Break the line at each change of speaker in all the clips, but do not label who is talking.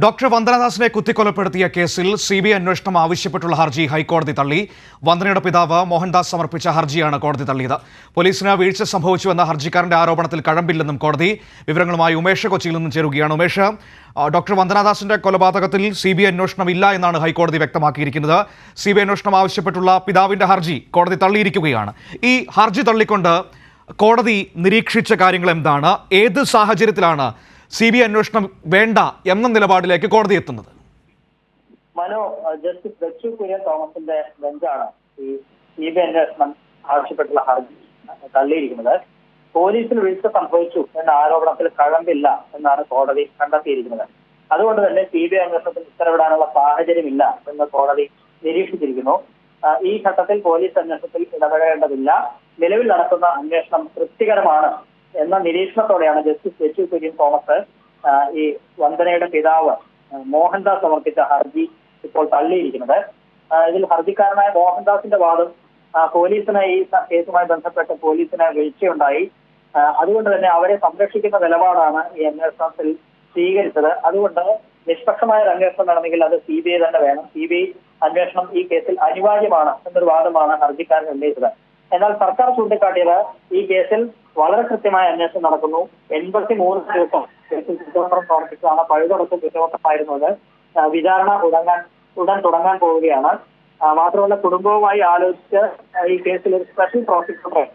Doctor വന്ദനദാസിനെ കുത്തിക്കൊലപ്പെടുത്തിയ കേസിൽ CBI അന്വേഷണം ആവശ്യപ്പെട്ടുള്ള ഹർജി ഹൈക്കോടതി തള്ളി. വന്ദനയുടെ പിതാവ് മോഹൻദാസ് സമർപ്പിച്ച ഹർജിയാണ് കോടതി തള്ളിയത്. പോലീസിന് വീഴ്ച സംഭവിച്ചുവെന്ന ഹർജിക്കാരന്റെ ആരോപണത്തിൽ കഴമ്പില്ലെന്നും കോടതി. വിവരങ്ങളുമായി ഉമേഷ് കൊച്ചിയിൽ നിന്നും ചേരുകയാണ്. ഉമേഷ്, ഡോക്ടർ വന്ദനദാസിന്റെ കൊലപാതകത്തിൽ സിബിഐ അന്വേഷണം ഇല്ല എന്നാണ് ഹൈക്കോടതി വ്യക്തമാക്കിയിരിക്കുന്നത്. സിബിഐ അന്വേഷണം ആവശ്യപ്പെട്ടുള്ള പിതാവിന്റെ ഹർജി കോടതി തള്ളിയിരിക്കുകയാണ്. ഈ ഹർജി തള്ളിക്കൊണ്ട് കോടതി നിരീക്ഷിച്ച കാര്യങ്ങൾ എന്താണ്? ഏത് സാഹചര്യത്തിലാണ് സിബിഐ അന്വേഷണം വേണ്ട എന്ന നിലപാടിലേക്ക് കോടതി എത്തുന്നത്?
മനോ, ജസ്റ്റിസ് ബെച്ചു കുര്യൻ തോമസിന്റെ ബെഞ്ചാണ് ഈ സിബിഐ അന്വേഷണം ആവശ്യപ്പെട്ടുള്ള ഹർജി തള്ളിയിരിക്കുന്നത്. പോലീസിന് വീഴ്ച സംഭവിച്ചു എന്ന ആരോപണത്തിൽ കഴമ്പില്ല എന്നാണ് കോടതി കണ്ടെത്തിയിരിക്കുന്നത്. അതുകൊണ്ട് തന്നെ സിബിഐ അന്വേഷണത്തിൽ ഉത്തരവിടാനുള്ള സാഹചര്യമില്ല എന്ന് കോടതി നിരീക്ഷിച്ചിരിക്കുന്നു. ഈ ഘട്ടത്തിൽ പോലീസ് അന്വേഷണത്തിൽ ഇടപെടേണ്ടതില്ല, നിലവിൽ നടക്കുന്ന അന്വേഷണം തൃപ്തികരമാണ് എന്ന നിരീക്ഷണത്തോടെയാണ് ജസ്റ്റിസ് ബെച്ചു കുര്യൻ തോമസ് ഈ വന്ദനയുടെ പിതാവ് മോഹൻദാസ് സമർപ്പിച്ച ഹർജി ഇപ്പോൾ തള്ളിയിരിക്കുന്നത്. ഇതിൽ ഹർജിക്കാരനായ മോഹൻദാസിന്റെ വാദം പോലീസിന് ഈ കേസുമായി ബന്ധപ്പെട്ട് പോലീസിന് വീഴ്ചയുണ്ടായി, അതുകൊണ്ട് തന്നെ അവരെ സംരക്ഷിക്കുന്ന നിലപാടാണ് ഈ അന്വേഷണത്തിൽ സ്വീകരിച്ചത്. അതുകൊണ്ട് നിഷ്പക്ഷമായ ഒരു അന്വേഷണം വേണമെങ്കിൽ അത് സിബിഐ തന്നെ വേണം, സിബിഐ അന്വേഷണം ഈ കേസിൽ അനിവാര്യമാണ് എന്നൊരു വാദമാണ് ഹർജിക്കാരൻ ഉന്നയിച്ചത്. എന്നാൽ സർക്കാർ ചൂണ്ടിക്കാട്ടിയത് ഈ കേസിൽ വളരെ കൃത്യമായ അന്വേഷണം നടക്കുന്നു. 83 ദിവസം കേസിൽ കുറ്റപത്രം സമർപ്പിച്ചതാണ്. പഴുതടക്കം കുറ്റപത്രമായിരുന്നത്. വിചാരണ ഉടൻ തുടങ്ങാൻ പോവുകയാണ്. മാത്രമല്ല, കുടുംബവുമായി ആലോചിച്ച് ഈ കേസിൽ ഒരു സ്പെഷ്യൽ പ്രോസിക്യൂട്ടറെ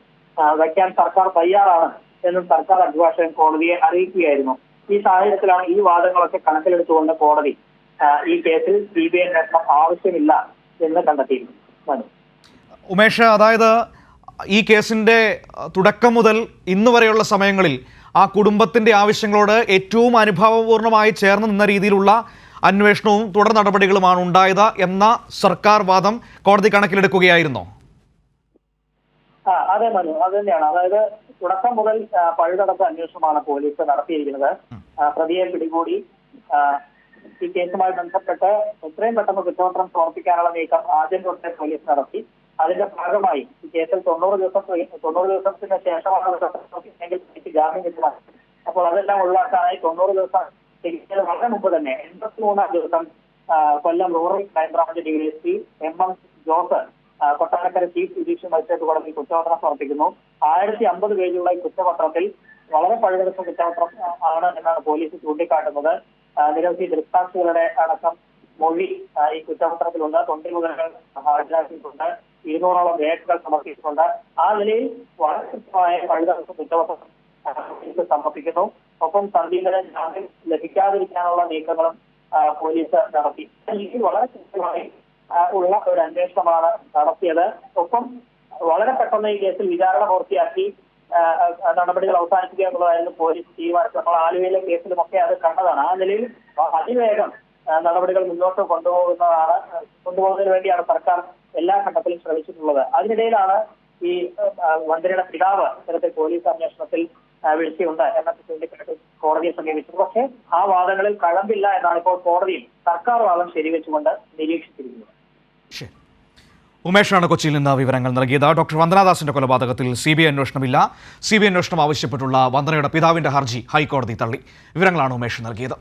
വയ്ക്കാൻ സർക്കാർ തയ്യാറാണ് എന്നും സർക്കാർ അഭിഭാഷകൻ കോടതിയെ അറിയിക്കുകയായിരുന്നു. ഈ സാഹചര്യത്തിലാണ് ഈ വാദങ്ങളൊക്കെ കണക്കിലെടുത്തുകൊണ്ട് കോടതി ഈ കേസിൽ സിബിഐ അന്വേഷണം ആവശ്യമില്ല എന്ന് കണ്ടെത്തിയിരുന്നു.
ഉമേഷ്, അതായത് ഈ കേസിന്റെ തുടക്കം മുതൽ ഇന്ന് വരെയുള്ള സമയങ്ങളിൽ ആ കുടുംബത്തിന്റെ ആവശ്യങ്ങളോട് ഏറ്റവും അനുഭാവപൂർണമായി ചേർന്ന് നിന്ന രീതിയിലുള്ള അന്വേഷണവും തുടർ നടപടികളുമാണ് ഉണ്ടായത് എന്ന സർക്കാർ വാദം കോടതി കണക്കിലെടുക്കുകയായിരുന്നോ?
അതെ മനു, അത് തന്നെയാണ്. അതായത് തുടക്കം മുതൽ പഴുതടച്ച അന്വേഷണമാണ് പോലീസ് നടത്തിയിരിക്കുന്നത്. പ്രതിയെ പിടികൂടി ഈ കേസുമായി ബന്ധപ്പെട്ട് എത്രയും പെട്ടെന്ന് കുറ്റപത്രം സമർപ്പിക്കാനുള്ള നീക്കം ആദ്യം തൊട്ടേ പോലീസ് നടത്തി. അതിന്റെ ഭാഗമായി ഈ കേസിൽ 90 ദിവസത്തിന് ശേഷമാണ് ജാമ്യം കിട്ടുന്നത്. അപ്പോൾ അതെല്ലാം ഒഴിവാക്കാനായി 90 ദിവസം വളരെ മുമ്പ് തന്നെ 83-ാം ദിവസം Kollam rural crime branch DYSP MM Jose Kottarakkara chief judicial magistrate കോടതി കുറ്റപത്രം സമർപ്പിക്കുന്നു. 1050 പേജുള്ള ഈ കുറ്റപത്രത്തിൽ വളരെ പഴുതടച്ച കുറ്റപത്രം ആണ് എന്നാണ് പോലീസ് ചൂണ്ടിക്കാട്ടുന്നത്. നിരവധി ദൃക്സാക്ഷികളുടെ അടക്കം മൊഴി ഈ കുറ്റപത്രത്തിലുണ്ട്. 90 മുതലുകൾ ഹാജരാക്കിയിട്ടുണ്ട്. 200ഓളം രേഖകൾ സമർപ്പിച്ചിട്ടുണ്ട്. ആ നിലയിൽ വളരെ കൃത്യമായ പഴുതടച്ച കുറ്റപത്രം സമർപ്പിക്കുന്നു. ഒപ്പം സന്ദീപന് ജാമ്യം ലഭിക്കാതിരിക്കാനുള്ള നീക്കങ്ങളും പോലീസ് നടത്തി. വളരെ കൃത്യമായി ഉള്ള ഒരു അന്വേഷണമാണ് നടത്തിയത്. ഒപ്പം വളരെ പെട്ടെന്ന് ഈ കേസിൽ വിചാരണ പൂർത്തിയാക്കി നടപടികൾ അവസാനിപ്പിക്കുക എന്നുള്ളതായിരുന്നു പോലീസ് തീരുമാനിച്ചത്. നമ്മൾ ആലുവയിലെ കേസിലുമൊക്കെ അത് കണ്ടതാണ്. ആ നിലയിൽ അതിവേഗം നടപടികൾ മുന്നോട്ട് കൊണ്ടുപോകുന്നതിന് വേണ്ടിയാണ് സർക്കാർ എല്ലാ ഘട്ടത്തിലും ശ്രമിച്ചിട്ടുള്ളത്. അതിനിടയിലാണ് ഈ വന്ദനയുടെ പിതാവ് ഇത്തരത്തിൽ പോലീസ് അന്വേഷണത്തിൽ വീഴ്ചയുണ്ട് എന്നൊക്കെ ചൂണ്ടിക്കാട്ടി കോടതിയെ സമീപിച്ചത്. പക്ഷേ ആ വാദങ്ങളിൽ കഴമ്പില്ല എന്നാണ് ഇപ്പോൾ കോടതിയിൽ സർക്കാർ വാദം ശരിവെച്ചുകൊണ്ട് നിരീക്ഷിച്ചിരിക്കുന്നത്.
ഉമേഷാണ് കൊച്ചിയിൽ നിന്ന് വിവരങ്ങൾ നൽകിയത്. ഡോക്ടർ വന്ദനദാസിന്റെ കൊലപാതകത്തിൽ സിബിഐ അന്വേഷണമില്ല. സിബിഐ അന്വേഷണം ആവശ്യപ്പെട്ടുള്ള വന്ദനയുടെ പിതാവിന്റെ ഹർജി ഹൈക്കോടതി തള്ളി. വിവരങ്ങളാണ് ഉമേഷ് നൽകിയത്.